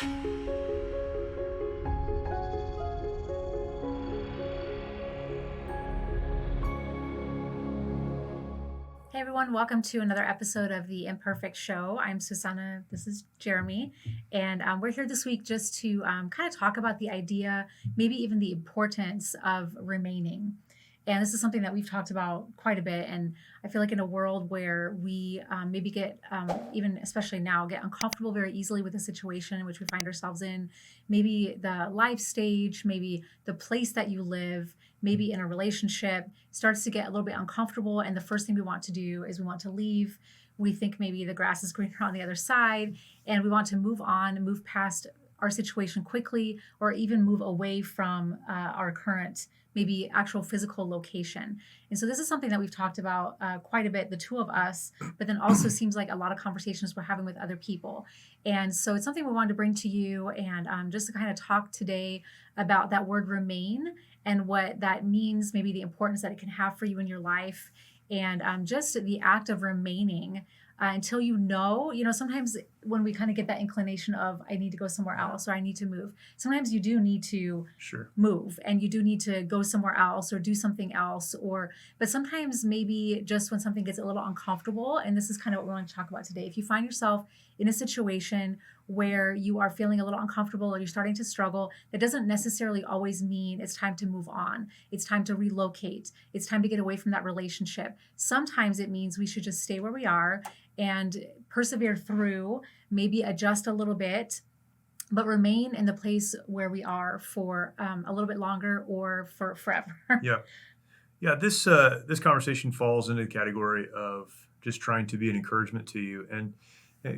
Hey everyone, welcome to another episode of the Imperfect Show. I'm Susanne, this is Jeremy, and we're here this week just to kind of talk about the idea, maybe even the importance of remaining. And this is something that we've talked about quite a bit. And I feel like in a world where we maybe get, even especially now, get uncomfortable very easily with the situation in which we find ourselves in, maybe the life stage, maybe the place that you live, maybe in a relationship, starts to get a little bit uncomfortable. And the first thing we want to do is we want to leave. We think maybe the grass is greener on the other side, and we want to move on and move past our situation quickly, or even move away from our current maybe actual physical location. And so this is something that we've talked about quite a bit, the two of us, but then also seems like a lot of conversations we're having with other people. And so it's something we wanted to bring to you, and just to kind of talk today about that word remain and what that means, maybe the importance that it can have for you in your life, and just the act of remaining until sometimes when we kind of get that inclination of I need to go somewhere else, or I need to move, sometimes you do need to move, and you do need to go somewhere else or do something else, but sometimes maybe just when something gets a little uncomfortable, and this is kind of what we want to talk about today. If you find yourself in a situation where you are feeling a little uncomfortable or you're starting to struggle, that doesn't necessarily always mean it's time to move on. It's time to relocate. It's time to get away from that relationship. Sometimes it means we should just stay where we are and persevere through, maybe adjust a little bit, but remain in the place where we are for a little bit longer or for forever. Yeah. This conversation falls into the category of just trying to be an encouragement to you, and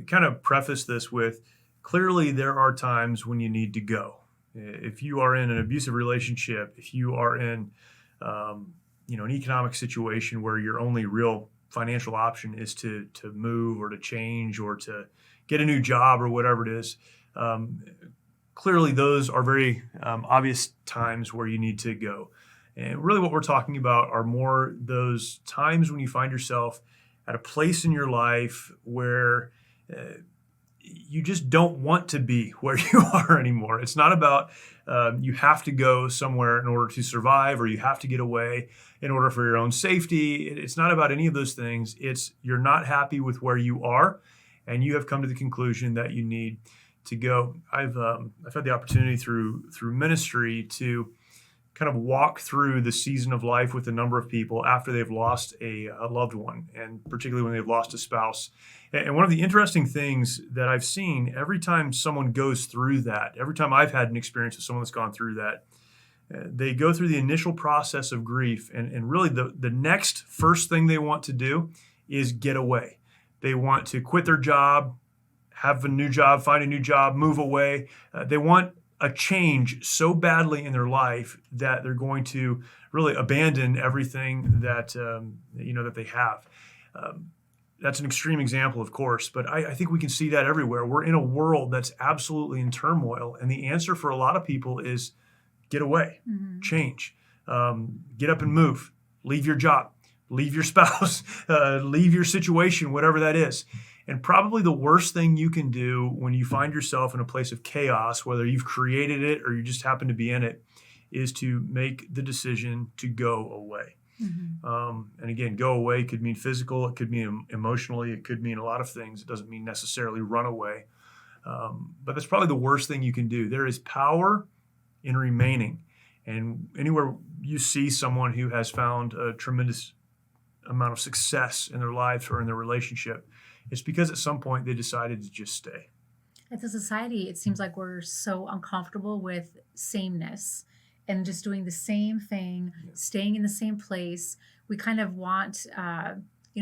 kind of preface this with, clearly there are times when you need to go. If you are in an abusive relationship, if you are in an economic situation where your only real financial option is to move or to change or to get a new job or whatever it is, clearly those are very obvious times where you need to go. And really what we're talking about are more those times when you find yourself at a place in your life where you just don't want to be where you are anymore. It's not about you have to go somewhere in order to survive, or you have to get away in order for your own safety. It's not about any of those things. It's you're not happy with where you are, and you have come to the conclusion that you need to go. I've had the opportunity through ministry to kind of walk through the season of life with a number of people after they've lost a loved one, and particularly when they've lost a spouse. And one of the interesting things that I've seen every time someone goes through that, every time I've had an experience with someone that's gone through that, they go through the initial process of grief, and really the next first thing they want to do is get away. They want to quit their job, have a new job, find a new job, move away. They want a change so badly in their life that they're going to really abandon everything that that they have. That's an extreme example, of course, but I think we can see that everywhere. We're in a world that's absolutely in turmoil, and the answer for a lot of people is get away, change, get up and move, leave your job, leave your spouse, leave your situation, whatever that is. And probably the worst thing you can do when you find yourself in a place of chaos, whether you've created it or you just happen to be in it, is to make the decision to go away. And again, go away could mean physical, it could mean emotionally, it could mean a lot of things. It doesn't mean necessarily run away. But that's probably the worst thing you can do. There is power in remaining. And anywhere you see someone who has found a tremendous amount of success in their lives or in their relationship, it's because at some point they decided to just stay. As a society, it seems like we're so uncomfortable with sameness and just doing the same thing, staying in the same place. We kind of want,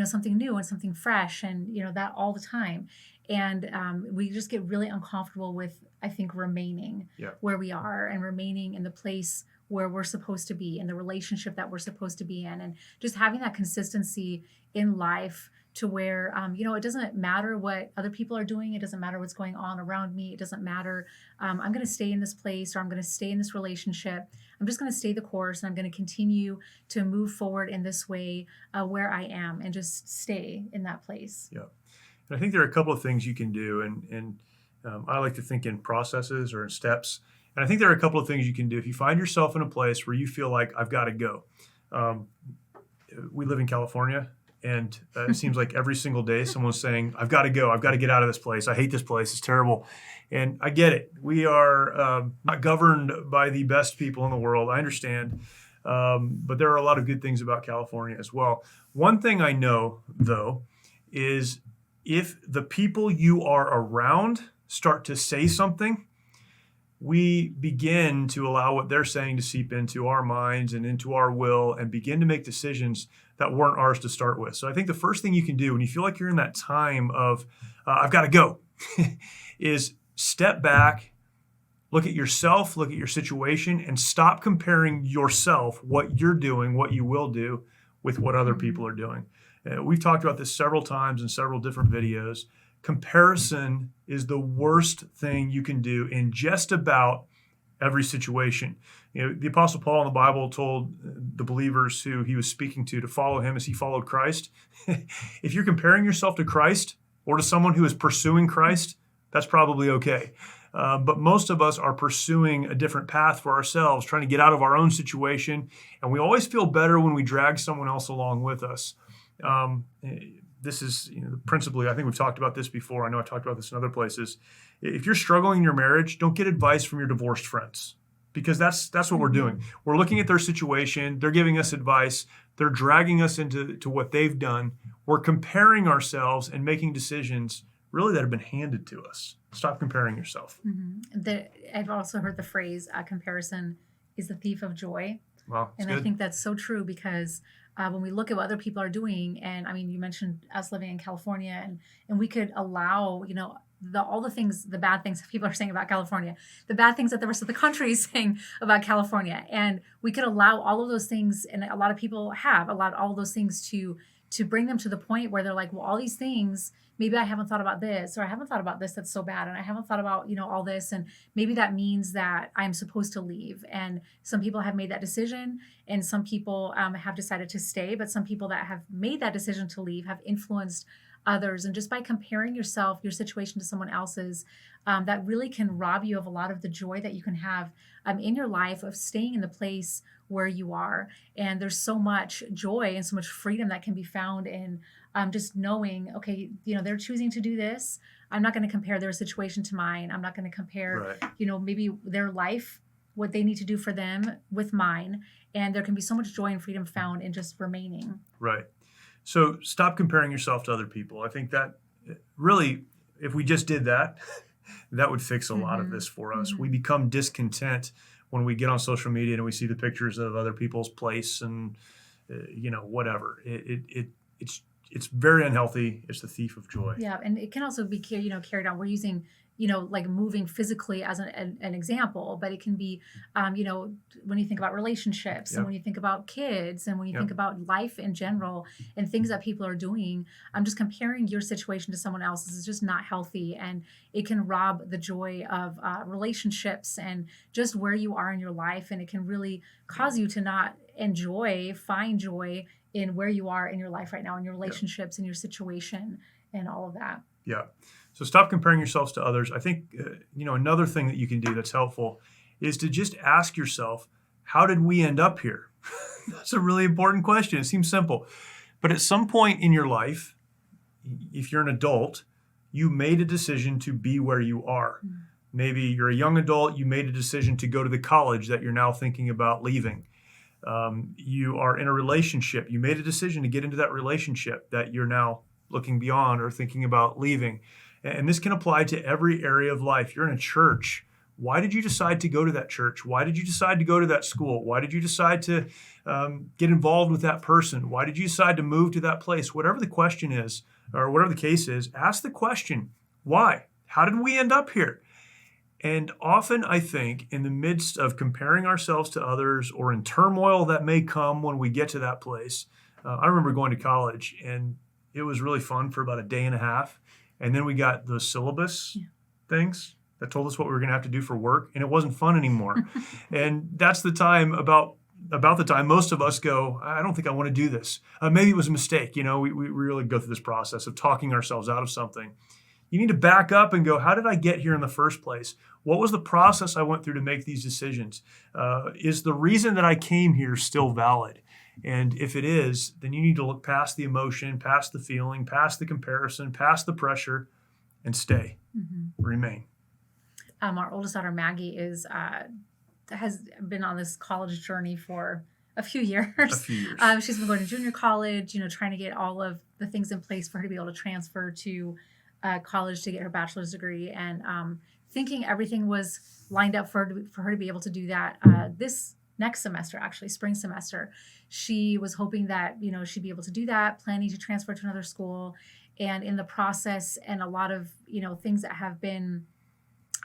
something new and something fresh, and that all the time. And we just get really uncomfortable with, I think, remaining where we are and remaining in the place where we're supposed to be, in the relationship that we're supposed to be in, and just having that consistency in life to where, it doesn't matter what other people are doing. It doesn't matter what's going on around me. It doesn't matter. I'm going to stay in this place, or I'm going to stay in this relationship. I'm just going to stay the course, and I'm going to continue to move forward in this way where I am, and just stay in that place. Yeah. And I think there are a couple of things you can do. And I like to think in processes or in steps. And I think there are a couple of things you can do. If you find yourself in a place where you feel like I've got to go, we live in California, and it seems like every single day someone's saying, I've got to go. I've got to get out of this place. I hate this place. It's terrible. And I get it. We are not governed by the best people in the world. I understand. But there are a lot of good things about California as well. One thing I know, though, is if the people you are around start to say something, we begin to allow what they're saying to seep into our minds and into our will and begin to make decisions that weren't ours to start with. So I think the first thing you can do when you feel like you're in that time of, I've got to go, is step back, look at yourself, look at your situation, and stop comparing yourself, what you're doing, what you will do, with what other people are doing. We've talked about this several times in several different videos. Comparison is the worst thing you can do in just about every situation. The Apostle Paul in the Bible told the believers who he was speaking to follow him as he followed Christ. If you're comparing yourself to Christ or to someone who is pursuing Christ, that's probably okay. But most of us are pursuing a different path for ourselves, trying to get out of our own situation. And we always feel better when we drag someone else along with us. This is principally, I think we've talked about this before. I know I talked about this in other places. If you're struggling in your marriage, don't get advice from your divorced friends, because that's what we're doing. We're looking at their situation. They're giving us advice. They're dragging us into what they've done. We're comparing ourselves and making decisions really that have been handed to us. Stop comparing yourself. I've also heard the phrase, comparison is the thief of joy. Wow, and good. I think that's so true, because when we look at what other people are doing, and I mean, you mentioned us living in California, and we could allow, all the things, the bad things that people are saying about California, the bad things that the rest of the country is saying about California. And we could allow all of those things, and a lot of people have allowed all of those things to bring them to the point where they're like, well, all these things, maybe I haven't thought about this, or I haven't thought about this that's so bad, and I haven't thought about, all this, and maybe that means that I'm supposed to leave. And some people have made that decision, and some people have decided to stay, but some people that have made that decision to leave have influenced others. And just by comparing your situation to someone else's, that really can rob you of a lot of the joy that you can have in your life of staying in the place where you are. And there's so much joy and so much freedom that can be found in just knowing, okay, they're choosing to do this. I'm not going to compare their situation to mine. I'm not going to compare, maybe their life, what they need to do for them with mine. And there can be so much joy and freedom found in just remaining. Right. So stop comparing yourself to other people. I think that really, if we just did that, that would fix a lot of this for us. We become discontent when we get on social media and we see the pictures of other people's place and, whatever. It's very unhealthy. It's the thief of joy. Yeah. And it can also be, carried on. We're using, like moving physically as an example, but it can be, when you think about relationships and when you think about kids and when you think about life in general and things that people are doing, just comparing your situation to someone else's is just not healthy. And it can rob the joy of relationships and just where you are in your life. And it can really cause you to not find joy in where you are in your life right now, in your relationships, in your situation, and all of that. Yeah. So stop comparing yourselves to others. I think, another thing that you can do that's helpful is to just ask yourself, how did we end up here? That's a really important question. It seems simple. But at some point in your life, if you're an adult, you made a decision to be where you are. Maybe you're a young adult, you made a decision to go to the college that you're now thinking about leaving. You are in a relationship. You made a decision to get into that relationship that you're now looking beyond or thinking about leaving. And this can apply to every area of life. You're in a church. Why did you decide to go to that church? Why did you decide to go to that school? Why did you decide to get involved with that person? Why did you decide to move to that place? Whatever the question is, or whatever the case is, ask the question, why? How did we end up here? And often I think in the midst of comparing ourselves to others or in turmoil that may come when we get to that place, I remember going to college and it was really fun for about a day and a half. And then we got the syllabus things that told us what we were going to have to do for work. And it wasn't fun anymore. And that's the time about the time most of us go, I don't think I want to do this. Maybe it was a mistake. We really go through this process of talking ourselves out of something. You need to back up and go, how did I get here in the first place? What was the process I went through to make these decisions? Is the reason that I came here still valid? And if it is, then you need to look past the emotion, past the feeling, past the comparison, past the pressure, and stay, remain. Our oldest daughter, Maggie, has been on this college journey for a few years. A few years. She's been going to junior college, trying to get all of the things in place for her to be able to transfer to college to get her bachelor's degree, and thinking everything was lined up for her to be able to do that this next semester, actually spring semester. She was hoping that she'd be able to do that, planning to transfer to another school, and in the process, and a lot of things that have been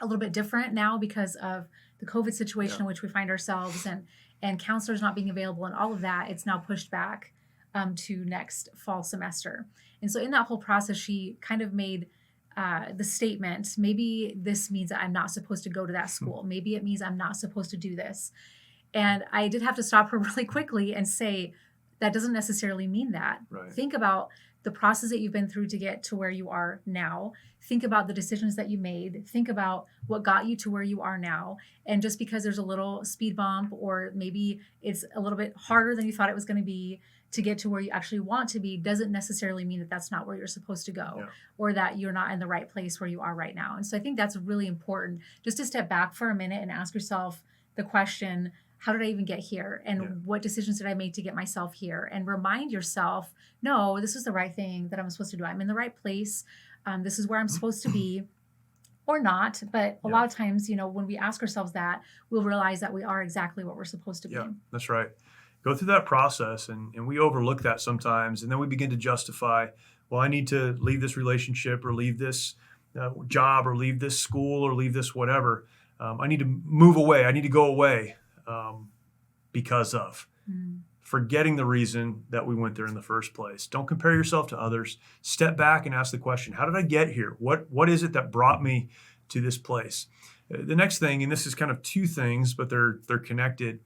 a little bit different now because of the COVID situation in which we find ourselves, and counselors not being available and all of that, it's now pushed back to next fall semester. And so in that whole process, she kind of made the statement, maybe this means that I'm not supposed to go to that school. Maybe it means I'm not supposed to do this. And I did have to stop her really quickly and say, that doesn't necessarily mean that. Right. Think about the process that you've been through to get to where you are now. Think about the decisions that you made. Think about what got you to where you are now. And just because there's a little speed bump, or maybe it's a little bit harder than you thought it was going to be to get to where you actually want to be, doesn't necessarily mean that that's not where you're supposed to go, or that you're not in the right place where you are right now. And so I think that's really important, just to step back for a minute and ask yourself the question, how did I even get here? And what decisions did I make to get myself here? And remind yourself, no, this is the right thing that I'm supposed to do. I'm in the right place. This is where I'm supposed to be, or not. But a lot of times, when we ask ourselves that, we'll realize that we are exactly what we're supposed to be. Yeah, that's right. Go through that process, and we overlook that sometimes. And then we begin to justify, well, I need to leave this relationship, or leave this job, or leave this school, or leave this whatever. I need to move away. I need to go away. Because of forgetting the reason that we went there in the first place. Don't compare yourself to others. Step back and ask the question, how did I get here? What is it that brought me to this place? The next thing, and this is kind of two things, but they're connected.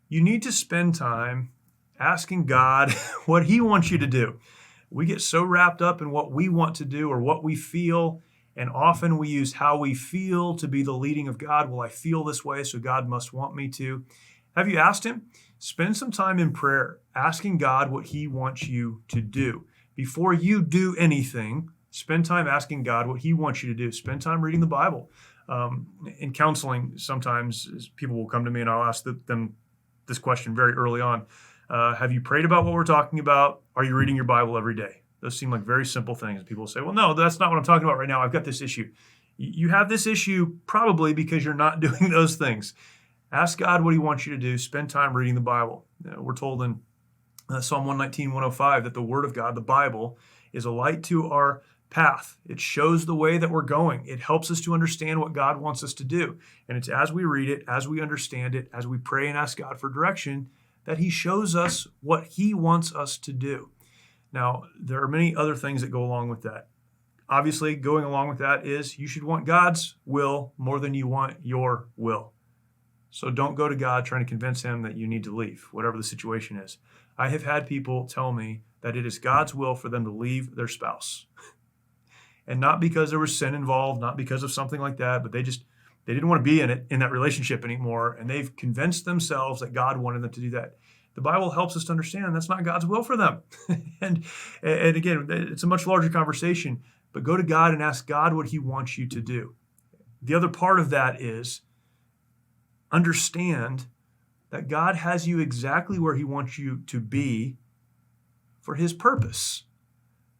You need to spend time asking God what he wants you to do. We get so wrapped up in what we want to do or what we feel, and often we use how we feel to be the leading of God. Well, I feel this way, so God must want me to. Have you asked him? Spend some time in prayer, asking God what he wants you to do. Before you do anything, spend time asking God what he wants you to do. Spend time reading the Bible. In counseling, sometimes people will come to me and I'll ask them this question very early on. Have you prayed about what we're talking about? Are you reading your Bible every day? Those seem like very simple things. People say, well, no, that's not what I'm talking about right now. I've got this issue. You have this issue probably because you're not doing those things. Ask God what he wants you to do. Spend time reading the Bible. We're told in Psalm 119, 105 that the Word of God, the Bible, is a light to our path. It shows the way that we're going. It helps us to understand what God wants us to do. And it's as we read it, as we understand it, as we pray and ask God for direction, that he shows us what he wants us to do. Now, there are many other things that go along with that. Obviously, going along with that is you should want God's will more than you want your will. So don't go to God trying to convince him that you need to leave, whatever the situation is. I have had people tell me that it is God's will for them to leave their spouse. And not because there was sin involved, not because of something like that, but they didn't want to be in that relationship anymore. And they've convinced themselves that God wanted them to do that. The Bible helps us to understand that's not God's will for them. and again, it's a much larger conversation, but go to God and ask God what he wants you to do. The other part of that is understand that God has you exactly where he wants you to be for his purpose.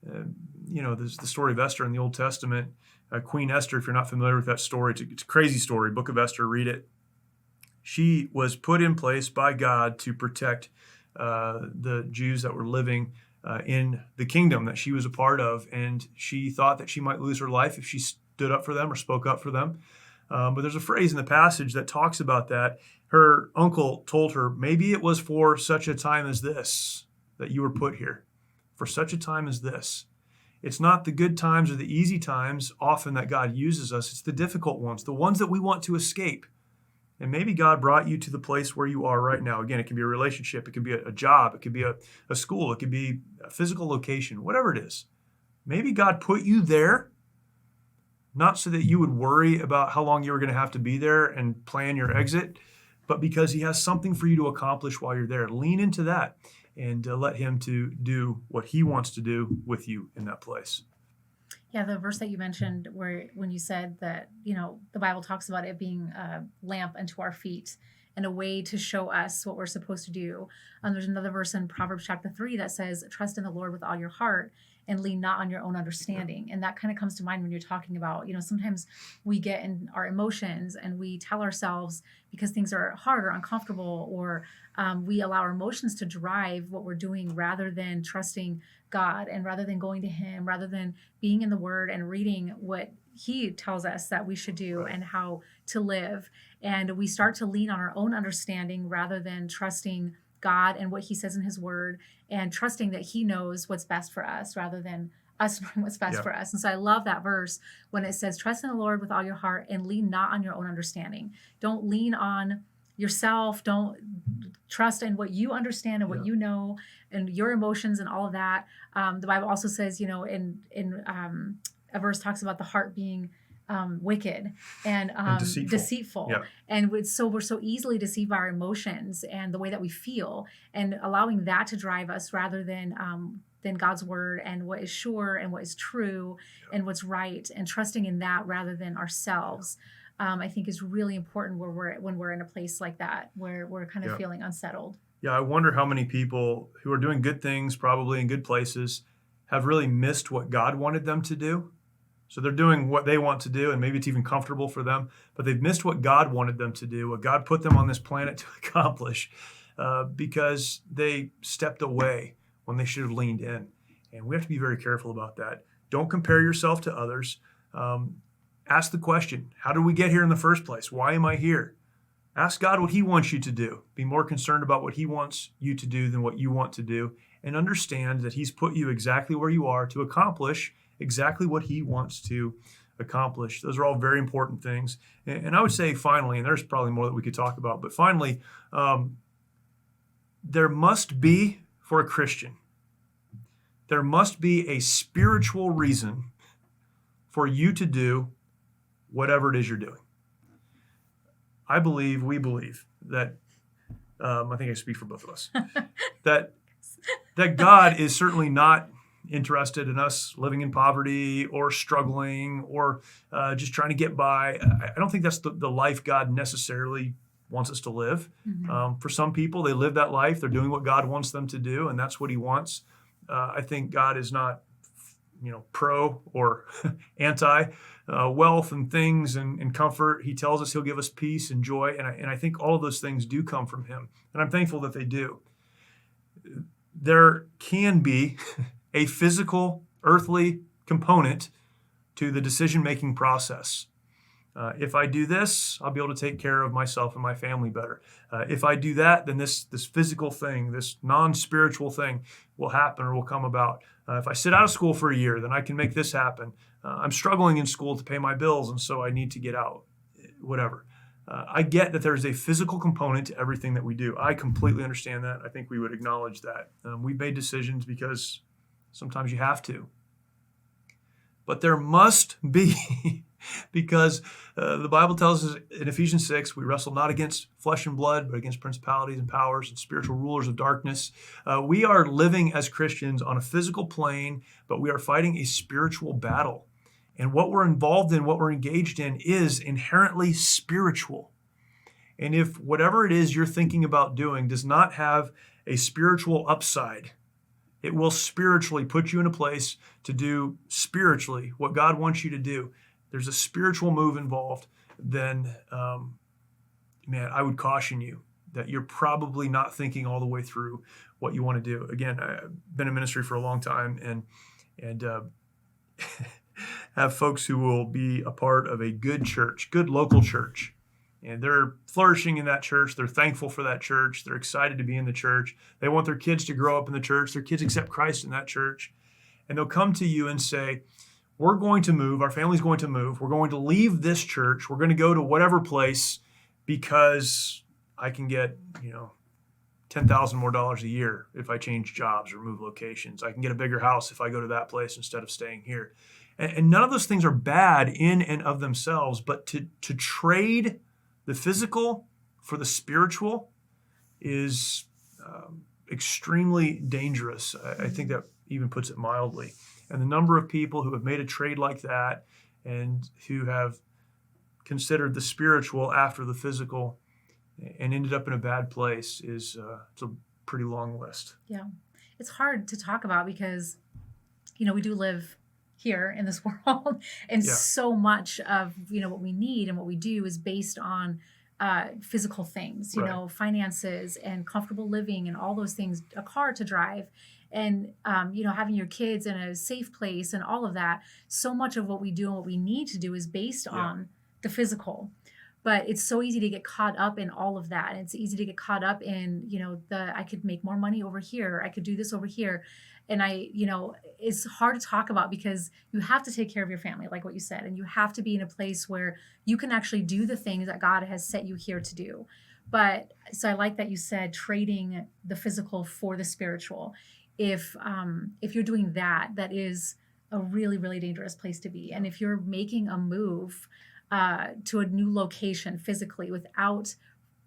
There's the story of Esther in the Old Testament. Queen Esther, if you're not familiar with that story, it's a crazy story. Book of Esther, read it. She was put in place by God to protect the Jews that were living in the kingdom that she was a part of, and she thought that she might lose her life if she stood up for them or spoke up for them. But there's a phrase in the passage that talks about that. Her uncle told her, maybe it was for such a time as this that you were put here, for such a time as this. It's not the good times or the easy times often that God uses us. It's the difficult ones, the ones that we want to escape. And maybe God brought you to the place where you are right now. Again, it can be a relationship. It can be a job. It could be a school. It could be a physical location, whatever it is. Maybe God put you there not so that you would worry about how long you were going to have to be there and plan your exit, but because he has something for you to accomplish while you're there. Lean into that and let him to do what he wants to do with you in that place. Yeah, the verse that you mentioned where when you said that, the Bible talks about it being a lamp unto our feet and a way to show us what we're supposed to do. There's another verse in Proverbs chapter 3 that says, trust in the Lord with all your heart and lean not on your own understanding. And that kind of comes to mind when you're talking about, sometimes we get in our emotions and we tell ourselves because things are hard or uncomfortable, or we allow our emotions to drive what we're doing rather than trusting God, and rather than going to him, rather than being in the word and reading what he tells us that we should do and how to live. And we start to lean on our own understanding rather than trusting God and what he says in his word, and trusting that he knows what's best for us rather than us knowing what's best for us. And so I love that verse when it says, trust in the Lord with all your heart and lean not on your own understanding. Don't lean on yourself. Don't trust in what you understand and what you know and your emotions and all of that. The Bible also says, in a verse talks about the heart being wicked and deceitful. Yeah. And we're so easily deceived by our emotions and the way that we feel, and allowing that to drive us rather than God's word and what is sure and what is true and what's right, and trusting in that rather than ourselves. I think is really important when we're in a place like that where we're kind of feeling unsettled. Yeah, I wonder how many people who are doing good things, probably in good places, have really missed what God wanted them to do. So they're doing what they want to do, and maybe it's even comfortable for them, but they've missed what God wanted them to do, what God put them on this planet to accomplish, because they stepped away when they should have leaned in. And we have to be very careful about that. Don't compare yourself to others. Ask the question, how did we get here in the first place? Why am I here? Ask God what he wants you to do. Be more concerned about what he wants you to do than what you want to do, and understand that he's put you exactly where you are to accomplish exactly what he wants to accomplish. Those are all very important things. And I would say finally, and there's probably more that we could talk about, but finally, there must be, for a Christian, there must be a spiritual reason for you to do whatever it is you're doing. We believe that, I think I speak for both of us, that God is certainly not interested in us living in poverty or struggling or just trying to get by. I don't think that's the life God necessarily wants us to live. Mm-hmm. For some people, they live that life. They're doing what God wants them to do, and that's what he wants. I think God is not, pro or anti wealth and things and comfort. He tells us he'll give us peace and joy, and I think all of those things do come from him, and I'm thankful that they do. There can be a physical, earthly component to the decision-making process. If I do this, I'll be able to take care of myself and my family better. If I do that, then this physical thing, this non-spiritual thing will happen or will come about. If I sit out of school for a year, then I can make this happen. I'm struggling in school to pay my bills, and so I need to get out, whatever. I get that there's a physical component to everything that we do. I completely understand that. I think we would acknowledge that. We've made decisions because sometimes you have to. But there must be, because the Bible tells us in Ephesians 6, we wrestle not against flesh and blood, but against principalities and powers and spiritual rulers of darkness. We are living as Christians on a physical plane, but we are fighting a spiritual battle. And what we're involved in, what we're engaged in, is inherently spiritual. And if whatever it is you're thinking about doing does not have a spiritual upside, it will spiritually put you in a place to do spiritually what God wants you to do. There's a spiritual move involved, then, I would caution you that you're probably not thinking all the way through what you want to do. Again, I've been in ministry for a long time and have folks who will be a part of a good church, good local church. And they're flourishing in that church. They're thankful for that church. They're excited to be in the church. They want their kids to grow up in the church. Their kids accept Christ in that church. And they'll come to you and say, we're going to move. Our family's going to move. We're going to leave this church. We're going to go to whatever place because I can get, $10,000 more a year if I change jobs or move locations. I can get a bigger house if I go to that place instead of staying here. And none of those things are bad in and of themselves, but to trade the physical for the spiritual is extremely dangerous. I think that even puts it mildly. And the number of people who have made a trade like that and who have considered the spiritual after the physical and ended up in a bad place is it's a pretty long list. Yeah. It's hard to talk about because, we do live here in this world, and Yeah. so much of, what we need and what we do is based on physical things, Right. finances and comfortable living and all those things, a car to drive, and having your kids in a safe place and all of that. So much of what we do and what we need to do is based Yeah. on the physical. But it's so easy to get caught up in all of that. And it's easy to get caught up in, I could make more money over here. I could do this over here. And it's hard to talk about because you have to take care of your family, like what you said, and you have to be in a place where you can actually do the things that God has set you here to do. But so I like that you said trading the physical for the spiritual. If you're doing that, that is a really, really dangerous place to be. And if you're making a move to a new location physically without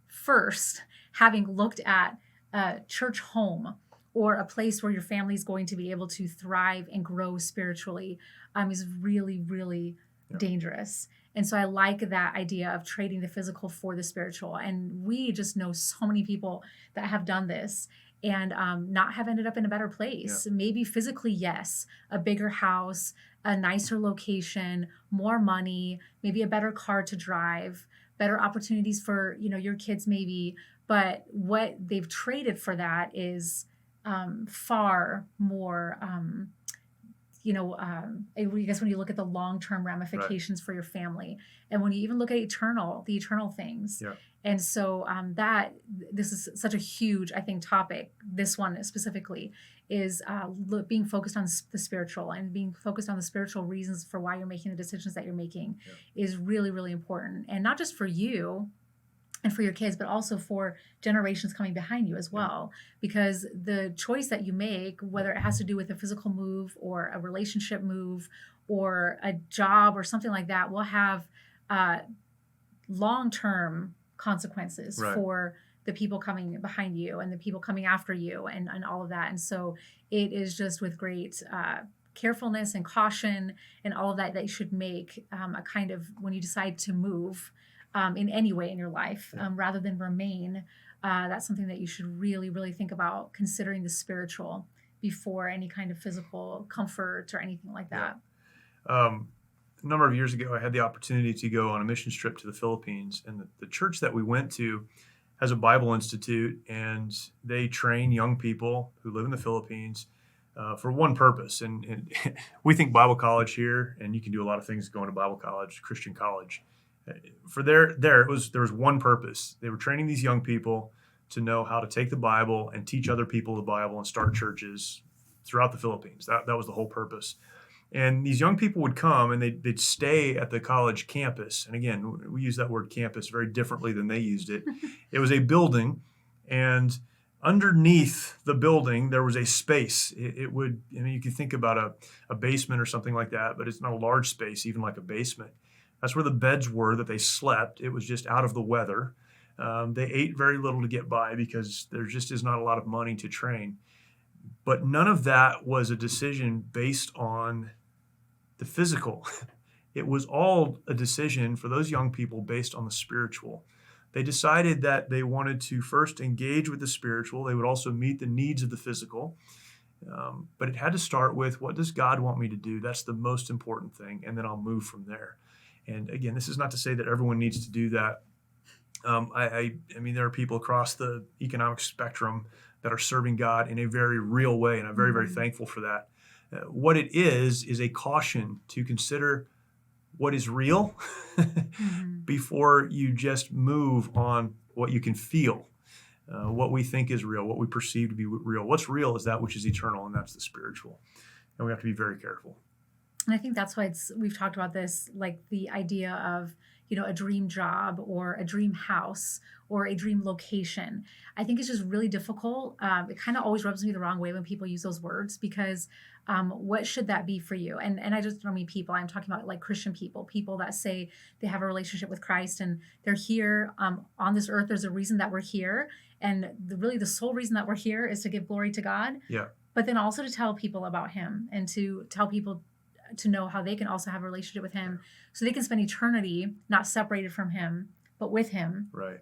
first having looked at a church home or a place where your family is going to be able to thrive and grow spiritually, is really, really dangerous. And so I like that idea of trading the physical for the spiritual. And we just know so many people that have done this and not have ended up in a better place. Maybe physically, yes, a bigger house, a nicer location, more money, maybe a better car to drive, better opportunities for your kids maybe. But what they've traded for that is far more. I guess when you look at the long-term ramifications for your family, and when you even look at the eternal things. Yeah. And so this is such a huge, I think, topic. This one specifically is being focused on the spiritual and being focused on the spiritual reasons for why you're making the decisions that you're making is really, really important. And not just for you and for your kids, but also for generations coming behind you as well. Because the choice that you make, whether it has to do with a physical move or a relationship move or a job or something like that, will have long-term consequences for the people coming behind you and the people coming after you and all of that. And so it is just with great carefulness and caution and all of that you should make a kind of, when you decide to move in any way in your life, rather than remain, that's something that you should really, really think about, considering the spiritual before any kind of physical comfort or anything like that. A number of years ago, I had the opportunity to go on a missions trip to the Philippines, and the church that we went to has a Bible Institute, and they train young people who live in the Philippines for one purpose. And we think Bible college here, and you can do a lot of things going to Bible college, Christian college. For there was one purpose. They were training these young people to know how to take the Bible and teach other people the Bible and start churches throughout the Philippines. That was the whole purpose. And these young people would come and they'd stay at the college campus. And again, we use that word campus very differently than they used it. It was a building, and underneath the building, there was a space. You can think about a basement or something like that, but it's not a large space, even like a basement. That's where the beds were that they slept. It was just out of the weather. They ate very little to get by because there just is not a lot of money to train. But none of that was a decision based on the physical. It was all a decision for those young people based on the spiritual. They decided that they wanted to first engage with the spiritual. They would also meet the needs of the physical. But it had to start with, what does God want me to do? That's the most important thing. And then I'll move from there. And again, this is not to say that everyone needs to do that. I mean, there are people across the economic spectrum that are serving God in a very real way, and I'm very, very thankful for that. What it is a caution to consider what is real before you just move on what you can feel, what we think is real, what we perceive to be real. What's real is that which is eternal, and that's the spiritual. And we have to be very careful. And I think that's why we've talked about this, like the idea of, a dream job or a dream house or a dream location. I think it's just really difficult. It kind of always rubs me the wrong way when people use those words, because what should that be for you? And I just don't mean people. I'm talking about like Christian people that say they have a relationship with Christ and they're here on this earth. There's a reason that we're here. And really the sole reason that we're here is to give glory to God. Yeah. But then also to tell people about him and to tell people to know how they can also have a relationship with him, so they can spend eternity not separated from him, but with him. Right.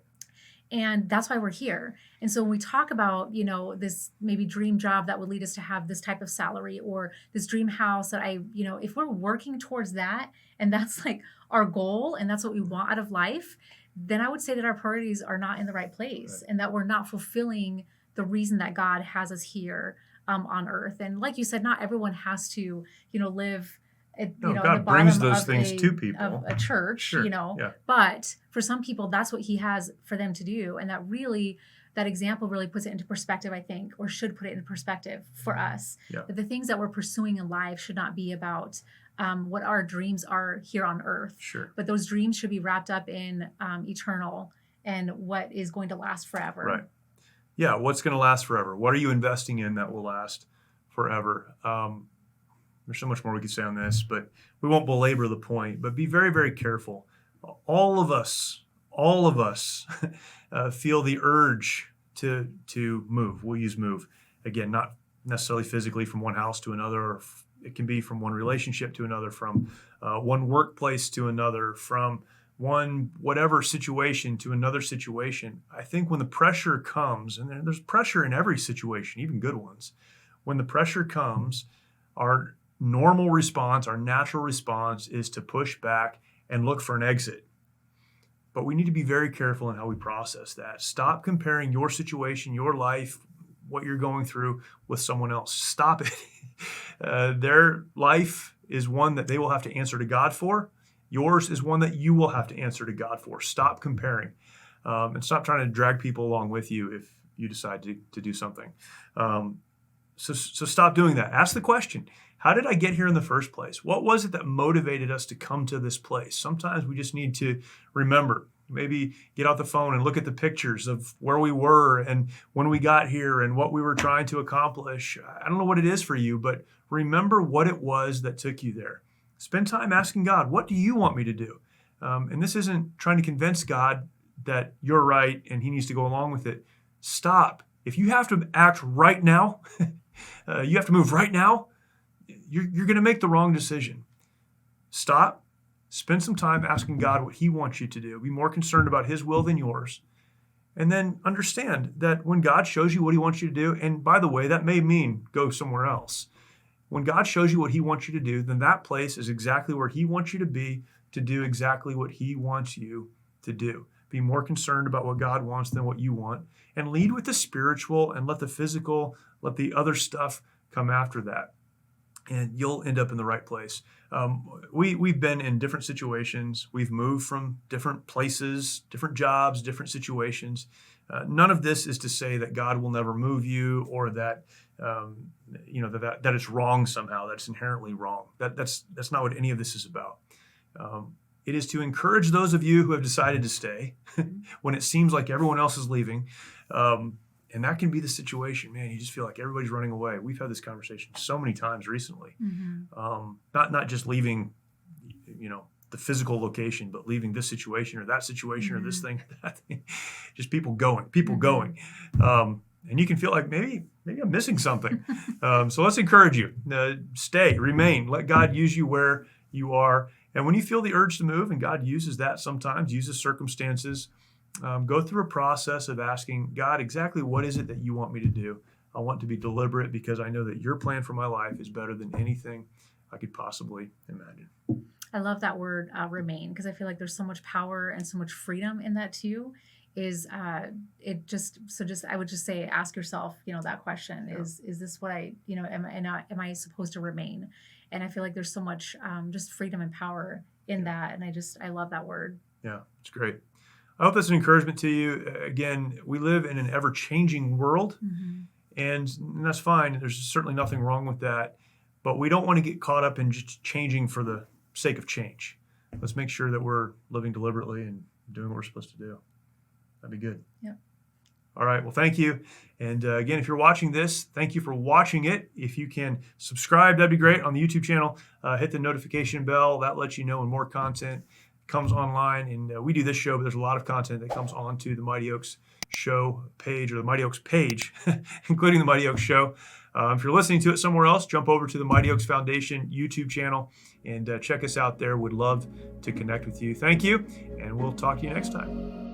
And that's why we're here. And so when we talk about, this maybe dream job that would lead us to have this type of salary, or this dream house that if we're working towards that, and that's like our goal and that's what we want out of life, then I would say that our priorities are not in the right place, Right. and that we're not fulfilling the reason that God has us here on earth. And like you said, not everyone has to, live at, No, the God brings bottom those of things to people. of a church, Sure. Yeah. but for some people, that's what he has for them to do. And that example really puts it into perspective, I think, or should put it into perspective for us. Yeah. That the things that we're pursuing in life should not be about what our dreams are here on earth, Sure. but those dreams should be wrapped up in eternal and what is going to last forever. Right. Yeah. What's going to last forever? What are you investing in that will last forever? There's so much more we could say on this, but we won't belabor the point. But be very, very careful. All of us feel the urge to move. We'll use move. Again, not necessarily physically from one house to another. Or it can be from one relationship to another, from one workplace to another, from one whatever situation to another situation. I think when the pressure comes, and there's pressure in every situation, even good ones, when the pressure comes, our normal response, our natural response is to push back and look for an exit. But we need to be very careful in how we process that. Stop comparing your situation, your life, what you're going through with someone else. Stop it. Their life is one that they will have to answer to God for. Yours is one that you will have to answer to God for. Stop comparing, and stop trying to drag people along with you if you decide to do something. So stop doing that. Ask the question, how did I get here in the first place? What was it that motivated us to come to this place? Sometimes we just need to remember, maybe get out the phone and look at the pictures of where we were and when we got here and what we were trying to accomplish. I don't know what it is for you, but remember what it was that took you there. Spend time asking God, what do you want me to do? And this isn't trying to convince God that you're right and he needs to go along with it. Stop. If you have to act right now, you have to move right now, you're going to make the wrong decision. Stop. Spend some time asking God what he wants you to do. Be more concerned about his will than yours. And then understand that when God shows you what he wants you to do, and by the way, that may mean go somewhere else. When God shows you what he wants you to do, then that place is exactly where he wants you to be to do exactly what he wants you to do. Be more concerned about what God wants than what you want. And lead with the spiritual and let the physical, let the other stuff come after that. And you'll end up in the right place. We've been in different situations. We've moved from different places, different jobs, different situations. None of this is to say that God will never move you, or that that it's wrong somehow. That's inherently wrong. That's not what any of this is about. It is to encourage those of you who have decided to stay when it seems like everyone else is leaving. And that can be the situation, man. You just feel like everybody's running away. We've had this conversation so many times recently. Mm-hmm. Not just leaving, the physical location, but leaving this situation or that situation, mm-hmm. or this thing or that thing. Just people going. And you can feel like maybe I'm missing something. So let's encourage you. Stay, remain. Let God use you where you are. And when you feel the urge to move, and God uses that sometimes, uses circumstances, go through a process of asking God, exactly what is it that you want me to do? I want to be deliberate because I know that your plan for my life is better than anything I could possibly imagine. I love that word, remain, because I feel like there's so much power and so much freedom in that too. I would just say, ask yourself, that question, yeah. Is this what I, am I supposed to remain? And I feel like there's so much just freedom and power in that. And I love that word. Yeah, it's great. I hope that's an encouragement to you. Again, we live in an ever-changing world, mm-hmm. and that's fine. There's certainly nothing wrong with that. But we don't want to get caught up in just changing for the sake of change. let's make sure that we're living deliberately and doing what we're supposed to do. That'd be good. Yep. All right. Well, thank you. And again, if you're watching this, thank you for watching it. If you can subscribe, that'd be great on the YouTube channel. Hit the notification bell. That lets you know when more content comes online. And we do this show, but there's a lot of content that comes onto the Mighty Oaks Show page, or the Mighty Oaks page, including the Mighty Oaks Show. If you're listening to it somewhere else, jump over to the Mighty Oaks Foundation YouTube channel and check us out there. Would love to connect with you. Thank you, and we'll talk to you next time.